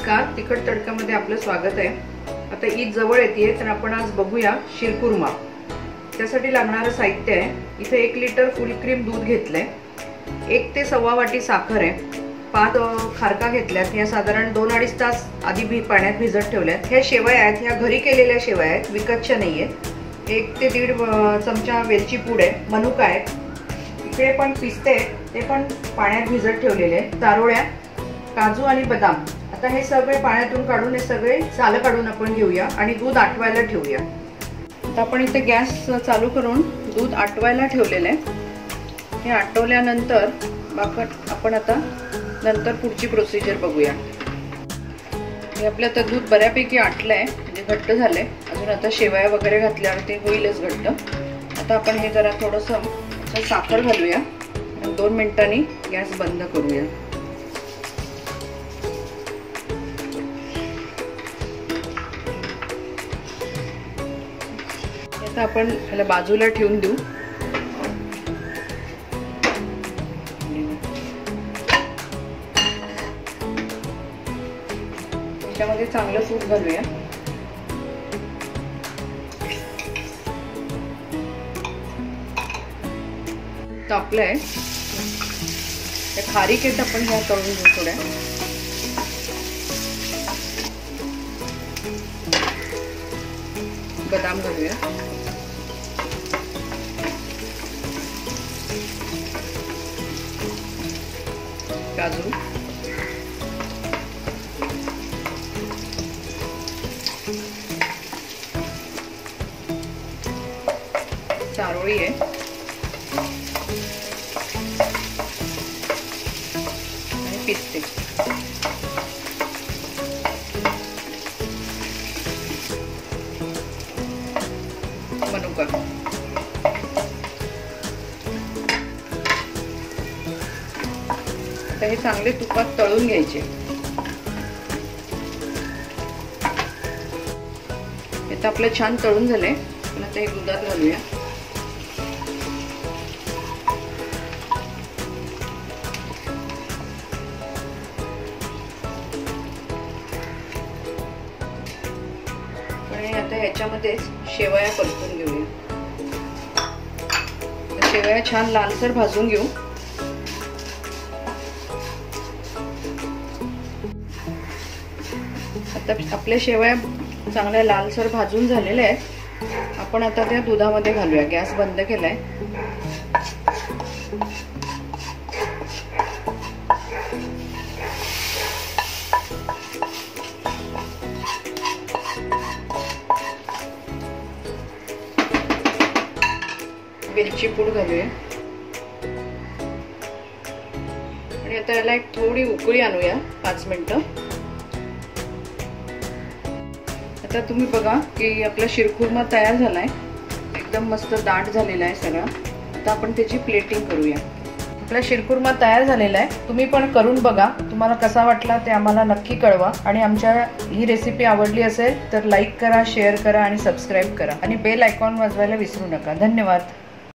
नमस्कार, तिखट तडक्यामध्ये आपलं स्वागत आहे। आता ईद जवळ येते तर आपण आज बघूया शिरकुर्मा। त्यासाठी लागणारं साहित्य आहे, इथे 1 लिटर फुल क्रीम दूध घेतलंय, 1 ते सव्वा वाटी साखर आहे, 5 खारका घेतल्यात, या साधारण 2-2.5 तास आधी पाण्यात भिजत ठेवल्यात। ह्या शेवया आहेत, ह्या घरी केलेल्या शेवया आहेत, विकतच्या नाहीये। 1 ते 1.5 चमचा वेलची पूड आहे, मनुका आहे, इकडे पण पिस्ते ते पण पाण्यात भिजत ठेवलेले आहेत, चारोळ्या, काजू आणि बदाम। आता हे सगळे पाण्यातून काढून हे सगळे साल काढून आपण घेऊया आणि दूध आटवायला ठेवूया। आता आपण इथे गॅस चालू करून दूध आटवायला ठेवलेले आहे। हे आटवल्यानंतर आपण आता नंतर पुढची प्रोसिजर बघूया। हे आपलं आता दूध बऱ्यापैकी आटलंय, म्हणजे घट्ट झालंय। अजून आता शेवया वगैरे घातल्यावर ते होईलच घट्ट। आता आपण हे जरा थोडंसं साखर घालूया आणि 2 मिनिटांनी गॅस बंद करूया। आता आपण ह्याला बाजूला ठेवून देऊ। त्याच्यामध्ये चांगलं तूप घालूया। तापलंय, त्या खारीक आहेत आपण ह्या तळून घेऊ थोड्या। बदाम घालूया, काजू, चारोळी आहे आणि पिस्ते। मनुका, आता हे चांगले तुपात तळून घ्यायचे। आता आपलं छान तळून झालंय, आपण आता हे दुधात घालूया। आणि आता ह्याच्यामध्ये शेवया परतून घेऊया। शेवया छान लालसर भाजून घेऊ। आता आपल्या शेवया चांगल्या लालसर भाजून झालेल्या आहेत। आपण आता त्या दुधामध्ये घालूया। गॅस बंद केलाय। वेलची पूड घालूया आणि आता याला एक थोडी उकळी आणूया, 5 मिनिटं। आता तुम्ही बघा की आपला शिरकुर्मा तयार झालाय, एकदम मस्त दाट झालेला आहे सगळा। आता आपण त्याची प्लेटिंग करूया। आपला शिरकुर्मा तयार झालेला आहे, तुम्ही पण करून बघा। तुम्हाला कसा वाटला ते आम्हाला नक्की कळवा आणि आमच्या ही रेसिपी आवडली असेल तर लाईक करा, शेअर करा आणि सबस्क्राईब करा आणि बेल आयकॉन वाजवायला विसरू नका। धन्यवाद।